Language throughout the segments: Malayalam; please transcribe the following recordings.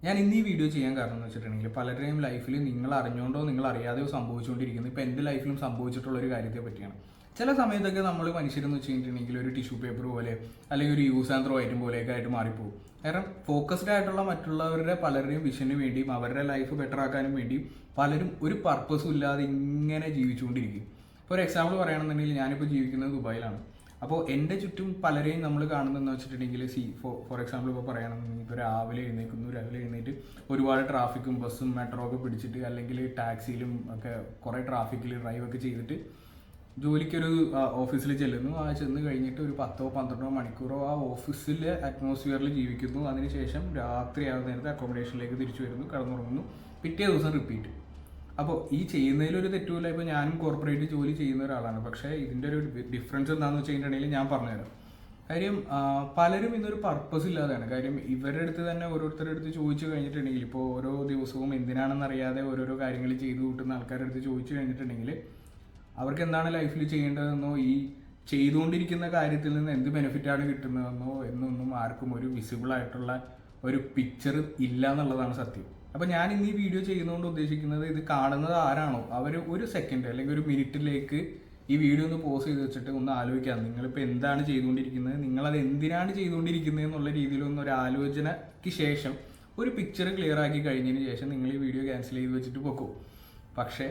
ഞാൻ ഇന്ന് ഈ വീഡിയോ ചെയ്യാൻ കാരണം എന്ന് വെച്ചിട്ടുണ്ടെങ്കിൽ പലരുടെയും ലൈഫിൽ നിങ്ങൾ അറിഞ്ഞുകൊണ്ടോ നിങ്ങൾ അറിയാതെയോ സംഭവിച്ചുകൊണ്ടിരിക്കുന്നത് ഇപ്പോൾ എൻ്റെ ലൈഫിലും സംഭവിച്ചിട്ടുള്ള ഒരു കാര്യത്തെ പറ്റിയാണ്. ചില സമയത്തൊക്കെ നമ്മൾ മനുഷ്യരെന്ന് വെച്ച് കഴിഞ്ഞിട്ടുണ്ടെങ്കിൽ ഒരു ടിഷ്യൂ പേപ്പർ പോലെ അല്ലെങ്കിൽ ഒരു യൂസ് ആൻഡ് ത്രോ ഐറ്റം പോലെയൊക്കെ ആയിട്ട് മാറിപ്പോകും. കാരണം ഫോക്കസ്ഡ് ആയിട്ടുള്ള മറ്റുള്ളവരുടെ പലരുടെയും വിഷന് വേണ്ടിയും അവരുടെ ലൈഫ് ബെറ്റർ ആക്കാനും വേണ്ടിയും പലരും ഒരു പർപ്പസും ഇല്ലാതെ ഇങ്ങനെ ജീവിച്ചുകൊണ്ടിരിക്കും. ഇപ്പോൾ ഒരു എക്സാമ്പിൾ പറയുകയാണെന്നുണ്ടെങ്കിൽ ഞാനിപ്പോൾ ജീവിക്കുന്നത് ദുബായിലാണ്. അപ്പോൾ എൻ്റെ ചുറ്റും പലരെയും നമ്മൾ കാണുന്നതെന്ന് വെച്ചിട്ടുണ്ടെങ്കിൽ ഫോർ എക്സാമ്പിൾ ഇപ്പോൾ പറയുകയാണെന്നുണ്ടെങ്കിൽ ഇപ്പോൾ രാവിലെ എഴുന്നേറ്റ് ഒരുപാട് ട്രാഫിക്കും ബസ്സും മെട്രോ ഒക്കെ പിടിച്ചിട്ട് അല്ലെങ്കിൽ ടാക്സിയിലും ഒക്കെ കുറേ ട്രാഫിക്കിൽ ഡ്രൈവൊക്കെ ചെയ്തിട്ട് ജോലിക്കൊരു ഓഫീസിൽ ചെല്ലുന്നു. ചെന്ന് കഴിഞ്ഞിട്ട് ഒരു 10-12 മണിക്കൂറോ ആ ഓഫീസിലെ അറ്റ്മോസ്ഫിയറിൽ ജീവിക്കുന്നു. അതിനുശേഷം രാത്രിയാകുന്ന നേരത്തെ അക്കോമഡേഷനിലേക്ക് തിരിച്ചു വരുന്നു, കിടന്നുറങ്ങുന്നു, പിറ്റേ ദിവസം റിപ്പീറ്റ്. അപ്പോൾ ഈ ചെയ്യുന്നതിലൊരു തെറ്റുമില്ല. ഇപ്പോൾ ഞാനും കോർപ്പറേറ്റ് ജോലി ചെയ്യുന്ന ഒരാളാണ്. പക്ഷേ ഇതിൻ്റെ ഒരു ഡിഫറൻസ് എന്താണെന്ന് വെച്ച് കഴിഞ്ഞിട്ടുണ്ടെങ്കിൽ ഞാൻ പറഞ്ഞുതരാം. കാര്യം പലരും ഇതൊരു പർപ്പസ് ഇല്ലാതെയാണ്. കാര്യം ഇവരുടെ അടുത്ത് തന്നെ ഓരോരുത്തരുടെ അടുത്ത് ചോദിച്ചു കഴിഞ്ഞിട്ടുണ്ടെങ്കിൽ ഇപ്പോൾ ഓരോ ദിവസവും എന്തിനാണെന്നറിയാതെ ഓരോരോ കാര്യങ്ങൾ ചെയ്തു കൂട്ടുന്ന ആൾക്കാരുടെ അടുത്ത് ചോദിച്ചു കഴിഞ്ഞിട്ടുണ്ടെങ്കിൽ അവർക്ക് എന്താണ് ലൈഫിൽ ചെയ്യേണ്ടതെന്നോ ഈ ചെയ്തുകൊണ്ടിരിക്കുന്ന കാര്യത്തിൽ നിന്ന് എന്ത് ബെനിഫിറ്റാണ് കിട്ടുന്നതെന്നോ എന്നൊന്നും ആർക്കും ഒരു വിസിബിൾ ആയിട്ടുള്ള ഒരു പിക്ചർ ഇല്ല എന്നുള്ളതാണ് സത്യം. അപ്പോൾ ഞാൻ ഇന്ന് ഈ വീഡിയോ ചെയ്യുന്നതുകൊണ്ട് ഉദ്ദേശിക്കുന്നത് ഇത് കാണുന്നത് ആരാണോ അവർ ഒരു സെക്കൻഡ് അല്ലെങ്കിൽ ഒരു മിനിറ്റിലേക്ക് ഈ വീഡിയോ ഒന്ന് പോസ് ചെയ്ത് വെച്ചിട്ട് ഒന്ന് ആലോചിക്കാം. നിങ്ങളിപ്പോൾ എന്താണ് ചെയ്തുകൊണ്ടിരിക്കുന്നത്, നിങ്ങളത് എന്തിനാണ് ചെയ്തുകൊണ്ടിരിക്കുന്നത് എന്നുള്ള രീതിയിലൊന്നും ഒരു ആലോചനയ്ക്ക് ശേഷം ഒരു പിക്ചർ ക്ലിയർ ആക്കി കഴിഞ്ഞതിന് ശേഷം നിങ്ങൾ ഈ വീഡിയോ ക്യാൻസൽ ചെയ്ത് വെച്ചിട്ട് പോക്കും. പക്ഷേ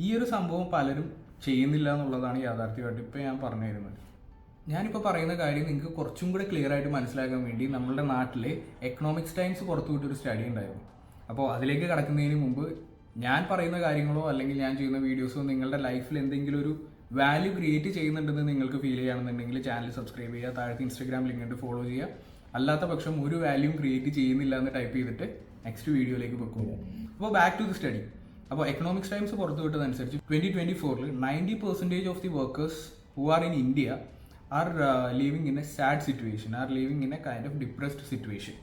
ഈ ഒരു സംഭവം പലരും ചെയ്യുന്നില്ല എന്നുള്ളതാണ് യാഥാർത്ഥ്യമായിട്ട് ഇപ്പോൾ ഞാൻ പറഞ്ഞു തരുന്നത്. ഞാനിപ്പോൾ പറയുന്ന കാര്യം നിങ്ങൾക്ക് കുറച്ചും കൂടെ ക്ലിയർ ആയിട്ട് മനസ്സിലാക്കാൻ വേണ്ടി നമ്മുടെ നാട്ടിലെ എക്കണോമിക്സ് ടൈംസ് പുറത്തുവിട്ടൊരു സ്റ്റഡി ഉണ്ടായിരുന്നു. അപ്പോൾ അതിലേക്ക് കടക്കുന്നതിന് മുമ്പ് ഞാൻ പറയുന്ന കാര്യങ്ങളോ അല്ലെങ്കിൽ ഞാൻ ചെയ്യുന്ന വീഡിയോസോ നിങ്ങളുടെ ലൈഫിൽ എന്തെങ്കിലും ഒരു വാല്യൂ ക്രിയേറ്റ് ചെയ്യുന്നുണ്ടെന്ന് നിങ്ങൾക്ക് ഫീൽ ചെയ്യുകയാണെന്നുണ്ടെങ്കിൽ ചാനൽ സബ്സ്ക്രൈബ് ചെയ്യുക, താഴത്തെ ഇൻസ്റ്റാഗ്രാം ലിങ്ക് ഉണ്ട് ഫോളോ ചെയ്യുക. അല്ലാത്ത പക്ഷം ഒരു വാല്യൂം ക്രിയേറ്റ് ചെയ്യുന്നില്ല എന്ന് ടൈപ്പ് ചെയ്തിട്ട് നെക്സ്റ്റ് വീഡിയോയിലേക്ക് വെക്കുക. അപ്പോൾ ബാക്ക് ടു ദി സ്റ്റഡി. അപ്പോൾ എക്കണോമിക്സ് ടൈംസ് പുറത്തുവിട്ടതനുസരിച്ച് 2024 90% of the workers who are in India are living in a sad situation, are living in a kind of depressed situation.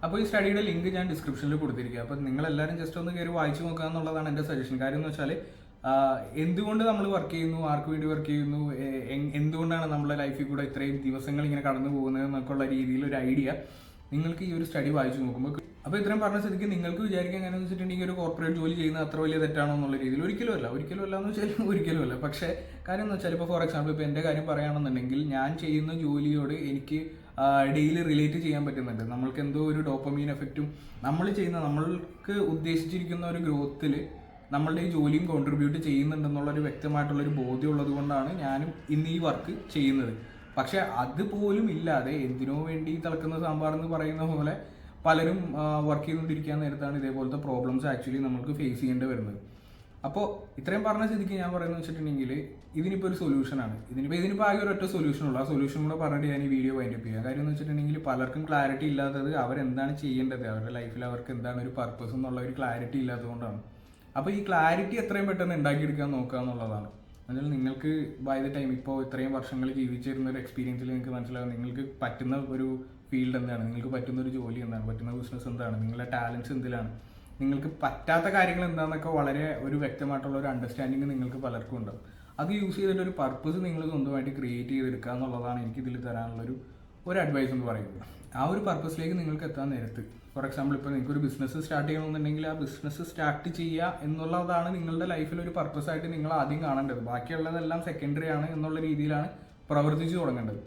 അപ്പോൾ ഈ സ്റ്റഡിയുടെ ലിങ്ക് ഞാൻ ഡിസ്ക്രിപ്ഷനിൽ കൊടുത്തിരിക്കുക. അപ്പോൾ നിങ്ങളെല്ലാവരും ജസ്റ്റ് ഒന്ന് കയറി വായിച്ചു നോക്കുക എന്നുള്ളതാണ് എൻ്റെ സജഷൻ. കാര്യം എന്ന് വെച്ചാൽ എന്തുകൊണ്ട് നമ്മൾ വർക്ക് ചെയ്യുന്നു, ആർക്ക് വേണ്ടി വർക്ക് ചെയ്യുന്നു, എന്തുകൊണ്ടാണ് നമ്മുടെ ലൈഫിൽ കൂടെ ഇത്രയും ദിവസങ്ങൾ ഇങ്ങനെ കടന്നു പോകുന്നത് എന്നൊക്കെയുള്ള രീതിയിൽ ഒരു ഐഡിയ നിങ്ങൾക്ക് ഈ ഒരു സ്റ്റഡി വായിച്ചു നോക്കുമ്പോൾ. അപ്പോൾ ഇത്രയും പറഞ്ഞ സ്ഥിതിക്ക് നിങ്ങൾക്ക് വിചാരിക്കാൻ എങ്ങനെയാണെന്ന് വെച്ചിട്ടുണ്ടെങ്കിൽ ഒരു കോർപ്പറേറ്റ് ജോലി ചെയ്യുന്നത് അത്ര വലിയ തെറ്റാണോ എന്നുള്ള രീതിയിൽ ഒരിക്കലും അല്ല എന്ന് വെച്ചാൽ ഒരിക്കലും അല്ല. പക്ഷേ കാര്യം എന്ന് വെച്ചാൽ ഇപ്പോൾ ഫോർ എക്സാമ്പിൾ ഇപ്പോൾ എൻ്റെ കാര്യം പറയുകയാണെന്നുണ്ടെങ്കിൽ ഞാൻ ചെയ്യുന്ന ജോലിയോട് എനിക്ക് ഡെയിലി റിലേറ്റ് ചെയ്യാൻ പറ്റുന്നുണ്ട്. നമ്മൾക്ക് എന്തോ ഒരു ഡോപ്പമീൻ എഫക്റ്റും നമ്മൾക്ക് ഉദ്ദേശിച്ചിരിക്കുന്ന ഒരു ഗ്രോത്തിൽ നമ്മളുടെ ഈ ജോലിയും കോൺട്രിബ്യൂട്ട് ചെയ്യുന്നുണ്ടെന്നുള്ളൊരു വ്യക്തമായിട്ടുള്ളൊരു ബോധ്യം ഉള്ളത് കൊണ്ടാണ് ഞാനും ഇന്ന് ഈ വർക്ക് ചെയ്യുന്നത്. പക്ഷെ അതുപോലും ഇല്ലാതെ എന്തിനോ വേണ്ടി തിളക്കുന്ന സാമ്പാർ എന്ന് പറയുന്ന പോലെ പലരും വർക്ക് ചെയ്തുകൊണ്ടിരിക്കാൻ നേരത്താണ് ഇതേപോലത്തെ പ്രോബ്ലംസ് ആക്ച്വലി നമുക്ക് ഫേസ് ചെയ്യേണ്ടി വരുന്നത്. അപ്പോൾ ഇത്രയും പറഞ്ഞ സ്ഥിതിക്ക് ഞാൻ പറയുന്നത് വെച്ചിട്ടുണ്ടെങ്കിൽ ഇതിനിപ്പോൾ ഒരു സൊല്യൂഷനാണ്. ഇതിനിപ്പോൾ ആകെ ഒരൊറ്റ സൊല്യൂഷനുള്ളൂ. ആ സൊല്യൂഷൻ കൂടെ പറഞ്ഞിട്ട് ഞാൻ ഈ വീഡിയോ വൈൻഡപ്പ് ചെയ്യാം. കാര്യം എന്ന് വെച്ചിട്ടുണ്ടെങ്കിൽ പലർക്കും ക്ലാരിറ്റി ഇല്ലാത്തത് അവരെന്താണ് ചെയ്യേണ്ടത്, അവരുടെ ലൈഫിൽ അവർക്ക് എന്താണ് ഒരു പർപ്പസ് എന്നുള്ള ഒരു ക്ലാരിറ്റി ഇല്ലാത്തതുകൊണ്ടാണ്. അപ്പോൾ ഈ ക്ലാരിറ്റി എത്രയും പെട്ടെന്ന് ഉണ്ടാക്കിയെടുക്കാൻ നോക്കുക എന്നുള്ളതാണ്. എന്നാൽ നിങ്ങൾക്ക് ബൈ ദ ടൈം ഇപ്പോൾ ഇത്രയും വർഷങ്ങൾ ജീവിച്ചിരുന്ന ഒരു എക്സ്പീരിയൻസിൽ നിങ്ങൾക്ക് മനസ്സിലാകും നിങ്ങൾക്ക് പറ്റുന്ന ഒരു ഫീൽഡ് എന്താണ്, നിങ്ങൾക്ക് പറ്റുന്ന ഒരു ജോലി എന്താണ്, പറ്റുന്ന ബിസിനസ് എന്താണ്, നിങ്ങളുടെ ടാലൻസ് എന്തിലാണ്, നിങ്ങൾക്ക് പറ്റാത്ത കാര്യങ്ങൾ എന്താണെന്നൊക്കെ വളരെ ഒരു വ്യക്തമായിട്ടുള്ള ഒരു അണ്ടർസ്റ്റാൻഡിങ് നിങ്ങൾക്ക് പലർക്കും ഉണ്ടാവും. അത് യൂസ് ചെയ്തിട്ട് ഒരു പർപ്പസ് നിങ്ങൾ സ്വന്തമായിട്ട് ക്രിയേറ്റ് ചെയ്തെടുക്കുക എന്നുള്ളതാണ് എനിക്കിതിൽ തരാനുള്ളൊരു അഡ്വൈസ് എന്ന് പറയുന്നത്. ആ ഒരു പർപ്പസിലേക്ക് നിങ്ങൾക്ക് എത്താൻ നേരത്ത് ഫോർ എക്സാമ്പിൾ ഇപ്പോൾ നിങ്ങൾക്ക് ഒരു ബിസിനസ് സ്റ്റാർട്ട് ചെയ്യണമെന്നുണ്ടെങ്കിൽ ആ ബിസിനസ് സ്റ്റാർട്ട് ചെയ്യുക എന്നുള്ളതാണ് നിങ്ങളുടെ ലൈഫിൽ ഒരു പർപ്പസായിട്ട് നിങ്ങൾ ആദ്യം കാണേണ്ടത്. ബാക്കിയുള്ളതെല്ലാം സെക്കൻഡറി ആണ് എന്നുള്ള രീതിയിലാണ് പ്രവർത്തിച്ചു തുടങ്ങേണ്ടത്.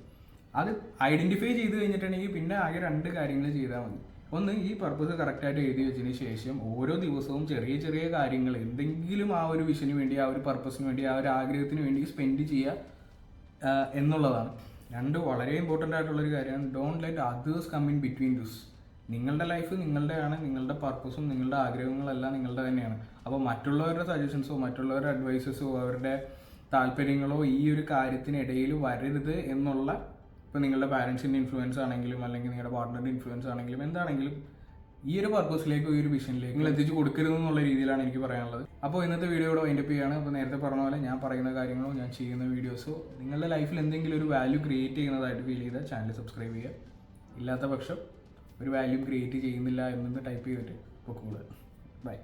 അത് ഐഡൻറ്റിഫൈ ചെയ്ത് കഴിഞ്ഞിട്ടുണ്ടെങ്കിൽ പിന്നെ ആകെ 2 കാര്യങ്ങൾ ചെയ്താൽ മതി. ഒന്ന്, ഈ പർപ്പസ് കറക്റ്റായിട്ട് എഴുതി വെച്ചതിന് ശേഷം ഓരോ ദിവസവും ചെറിയ ചെറിയ കാര്യങ്ങൾ എന്തെങ്കിലും ആ ഒരു വിഷന് വേണ്ടി, ആ ഒരു പർപ്പസിന് വേണ്ടി, ആ ഒരു ആഗ്രഹത്തിന് വേണ്ടി സ്പെൻഡ് ചെയ്യുക എന്നുള്ളതാണ്. 2 വളരെ ഇമ്പോർട്ടൻ്റ് ആയിട്ടുള്ളൊരു കാര്യമാണ്. Don't let others come in between this. നിങ്ങളുടെ ലൈഫ് നിങ്ങളുടെയാണ്, നിങ്ങളുടെ പർപ്പസും നിങ്ങളുടെ ആഗ്രഹങ്ങളെല്ലാം നിങ്ങളുടെ തന്നെയാണ്. അപ്പോൾ മറ്റുള്ളവരുടെ സജഷൻസോ മറ്റുള്ളവരുടെ അഡ്വൈസസോ അവരുടെ താല്പര്യങ്ങളോ ഈ ഒരു കാര്യത്തിനിടയിൽ വരരുത് എന്നുള്ള, ഇപ്പോൾ നിങ്ങളുടെ പാരൻസിൻ്റെ ഇൻഫ്ലുവൻസ് ആണെങ്കിലും അല്ലെങ്കിൽ നിങ്ങളുടെ പാർട്ട്ണറിൻ്റെ ഇൻഫ്ലുവൻസ് ആണെങ്കിലും എന്താണെങ്കിലും ഈ ഒരു പർപ്പസിലേക്ക് ഈ ഒരു വിഷനിലേക്ക് നിങ്ങൾ എത്തിച്ചു കൊടുക്കരുത് എന്നുള്ള രീതിയിലാണ് എനിക്ക് പറയാനുള്ളത്. അപ്പോൾ ഇന്നത്തെ വീഡിയോയുടെ വൈൻഡപ്പ് ചെയ്യുകയാണ്. അപ്പോൾ നേരത്തെ പറഞ്ഞ പോലെ ഞാൻ പറയുന്ന കാര്യങ്ങളോ ഞാൻ ചെയ്യുന്ന വീഡിയോസോ നിങ്ങളുടെ ലൈഫിൽ എന്തെങ്കിലും ഒരു വാല്യൂ ക്രിയേറ്റ് ചെയ്യുന്നതായിട്ട് ഫീൽ ചെയ്താൽ ചാനൽ സബ്സ്ക്രൈബ് ചെയ്യുക. ഇല്ലാത്ത പക്ഷം ഒരു വാല്യൂ ക്രിയേറ്റ് ചെയ്യുന്നില്ല എന്നൊന്ന് ടൈപ്പ് ചെയ്തിട്ട് പൊക്കോളുക. ബൈ.